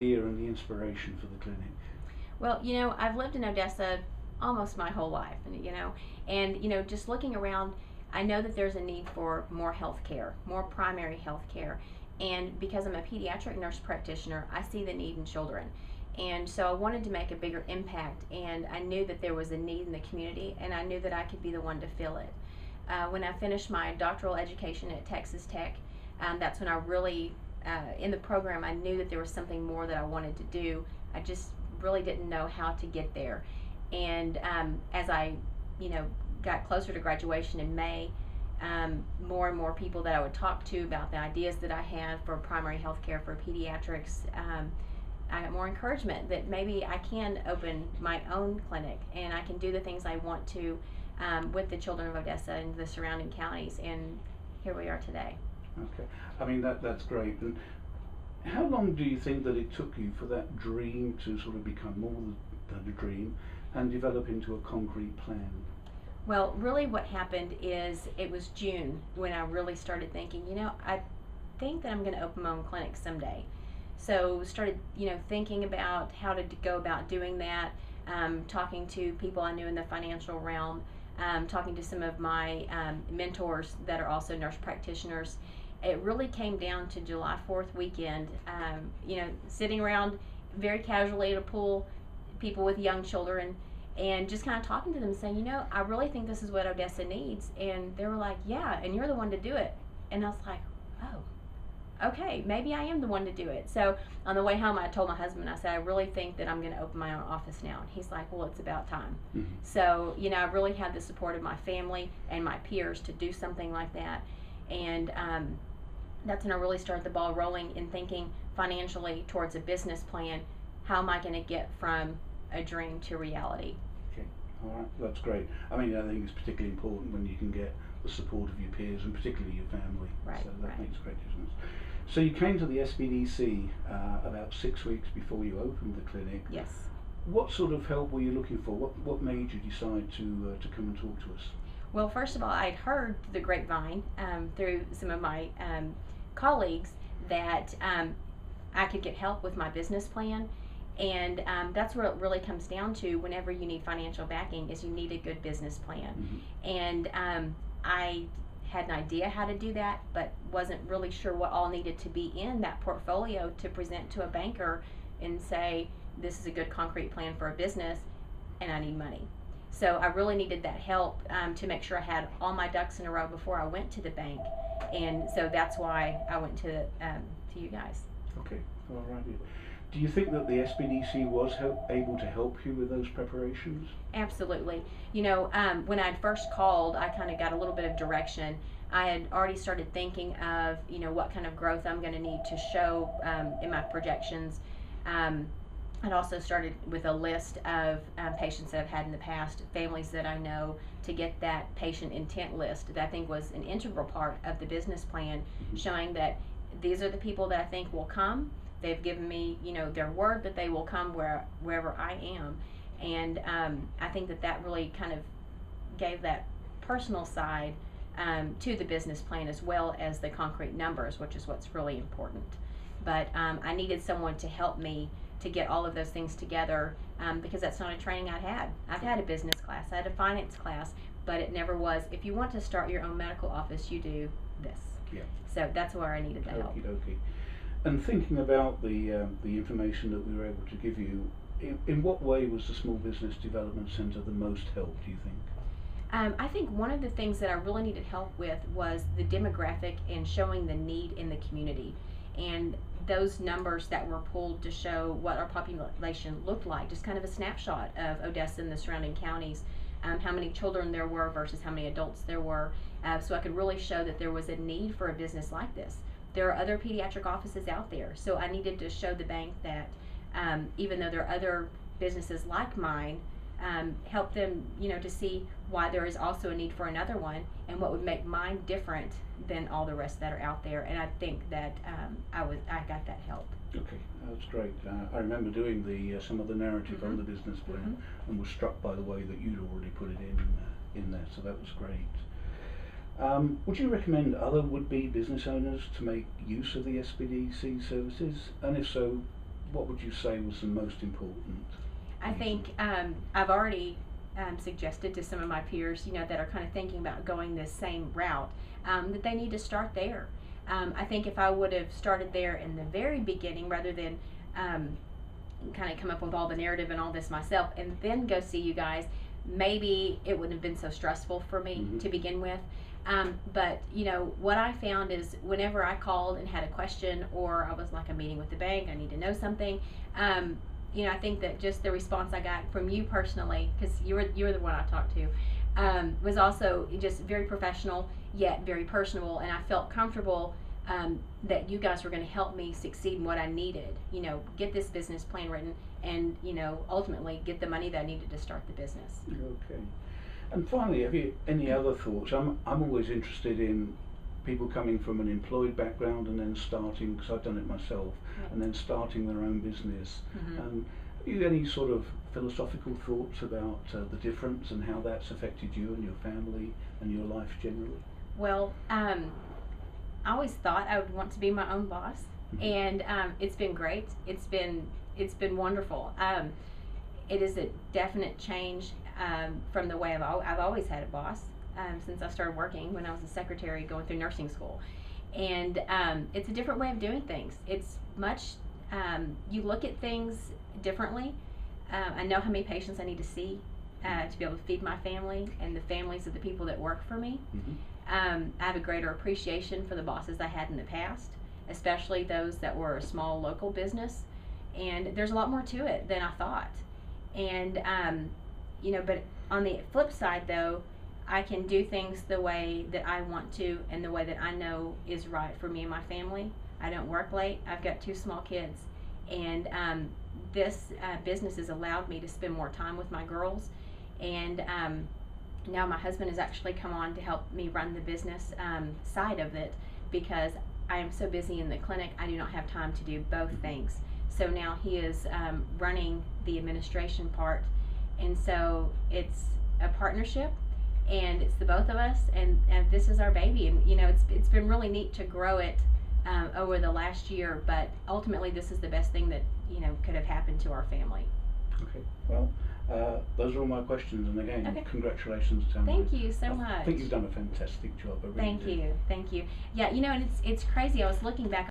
idea and the inspiration for the clinic? Well, I've lived in Odessa almost my whole life, and just looking around, I know that there's a need for more health care, more primary health care. And because I'm a pediatric nurse practitioner, I see the need in children. And so I wanted to make a bigger impact, and I knew that there was a need in the community, and I knew that I could be the one to fill it. When I finished my doctoral education at Texas Tech, that's when I really, in the program, I knew that there was something more that I wanted to do. I just really didn't know how to get there. And as I, you know, got closer to graduation in May, more and more people that I would talk to about the ideas that I had for primary health care for pediatrics, I got more encouragement that maybe I can open my own clinic and I can do the things I want to with the children of Odessa and the surrounding counties. And here we are today. Okay, I mean that's great. And how long do you think that it took you for that dream to sort of become more than a dream and develop into a concrete plan? Well, really, what happened is it was June when I really started thinking, I think that I'm going to open my own clinic someday. So started, thinking about how to go about doing that. Talking to people I knew in the financial realm, talking to some of my mentors that are also nurse practitioners. It really came down to July 4th weekend, sitting around very casually at a pool, people with young children, and just kind of talking to them saying, I really think this is what Odessa needs. And they were like, yeah, and you're the one to do it. And I was like, oh, okay, maybe I am the one to do it. So on the way home, I told my husband, I said, I really think that I'm going to open my own office now. And he's like, well, it's about time. Mm-hmm. So, I really had the support of my family and my peers to do something like that. And that's when I really started the ball rolling in thinking financially towards a business plan. How am I going to get from a dream to reality? Okay, all right, that's great. I mean, I think it's particularly important when you can get the support of your peers and particularly your family. Right, so that right. makes great difference. So you came to the SBDC about 6 weeks before you opened the clinic. Yes. What sort of help were you looking for? What made you decide to come and talk to us? Well, first of all, I'd heard the grapevine through some of my colleagues that I could get help with my business plan. And that's what it really comes down to whenever you need financial backing is you need a good business plan. Mm-hmm. And I had an idea how to do that, but wasn't really sure what all needed to be in that portfolio to present to a banker and say, this is a good concrete plan for a business and I need money. So I really needed that help to make sure I had all my ducks in a row before I went to the bank. And so that's why I went to you guys. Okay, all right. Do you think that the SBDC was able to help you with those preparations? Absolutely. When I'd first called, I kind of got a little bit of direction. I had already started thinking of, what kind of growth I'm going to need to show in my projections. I'd also started with a list of patients that I've had in the past, families that I know, to get that patient intent list that I think was an integral part of the business plan, Mm-hmm. showing that these are the people that I think will come. They've given me, their word that they will come wherever I am. And I think that really kind of gave that personal side to the business plan as well as the concrete numbers, which is what's really important. But I needed someone to help me to get all of those things together because that's not a training I'd had. I've had a business class, I had a finance class, but it never was, if you want to start your own medical office, you do this. Yeah. So that's where I needed the help. Okie dokie. And thinking about the information that we were able to give you, in what way was the Small Business Development Centre the most help, do you think? I think one of the things that I really needed help with was the demographic and showing the need in the community. And those numbers that were pulled to show what our population looked like, just kind of a snapshot of Odessa and the surrounding counties, how many children there were versus how many adults there were, so I could really show that there was a need for a business like this. There are other pediatric offices out there, so I needed to show the bank that even though there are other businesses like mine, help them, to see why there is also a need for another one and what would make mine different than all the rest that are out there. And I think that I got that help. Okay, that's great. I remember doing some of the narrative Mm-hmm. on the business plan Mm-hmm. and was struck by the way that you'd already put it in there, so that was great. Would you recommend other would-be business owners to make use of the SBDC services? And if so, what would you say was the most important? I think I've already suggested to some of my peers, that are kind of thinking about going this same route, that they need to start there. I think if I would have started there in the very beginning rather than kind of come up with all the narrative and all this myself and then go see you guys, maybe it wouldn't have been so stressful for me to begin with. But what I found is whenever I called and had a question, or I was like a meeting with the bank, I need to know something, I think that just the response I got from you personally, because you were the one I talked to, was also just very professional yet very personable, and I felt comfortable that you guys were going to help me succeed in what I needed. Get this business plan written, and ultimately get the money that I needed to start the business. Okay. And finally, have you any other thoughts? I'm always interested in people coming from an employed background and then starting, because I've done it myself, and then starting their own business. Have you any sort of philosophical thoughts about the difference and how that's affected you and your family and your life generally? Well, I always thought I would want to be my own boss, and it's been great. It's been wonderful. It is a definite change from the way I've always had a boss since I started working when I was a secretary going through nursing school, and it's a different way of doing things. It's much you look at things differently. I know how many patients I need to see to be able to feed my family and the families of the people that work for me. I have a greater appreciation for the bosses I had in the past, especially those that were a small local business, and there's a lot more to it than I thought. And but on the flip side though, I can do things the way that I want to and the way that I know is right for me and my family. I don't work late. I've got 2 small kids, and this business has allowed me to spend more time with my girls, and now my husband has actually come on to help me run the business side of it, because I am so busy in the clinic I do not have time to do both things. So now he is running the administration part, and so it's a partnership, and it's the both of us, and this is our baby, and it's been really neat to grow it over the last year, but ultimately this is the best thing that could have happened to our family. Okay, well, those are all my questions, and again, congratulations, Tamara. Thank you so much. I think you've done a fantastic job. I really do. Thank you. Yeah, and it's crazy. I was looking back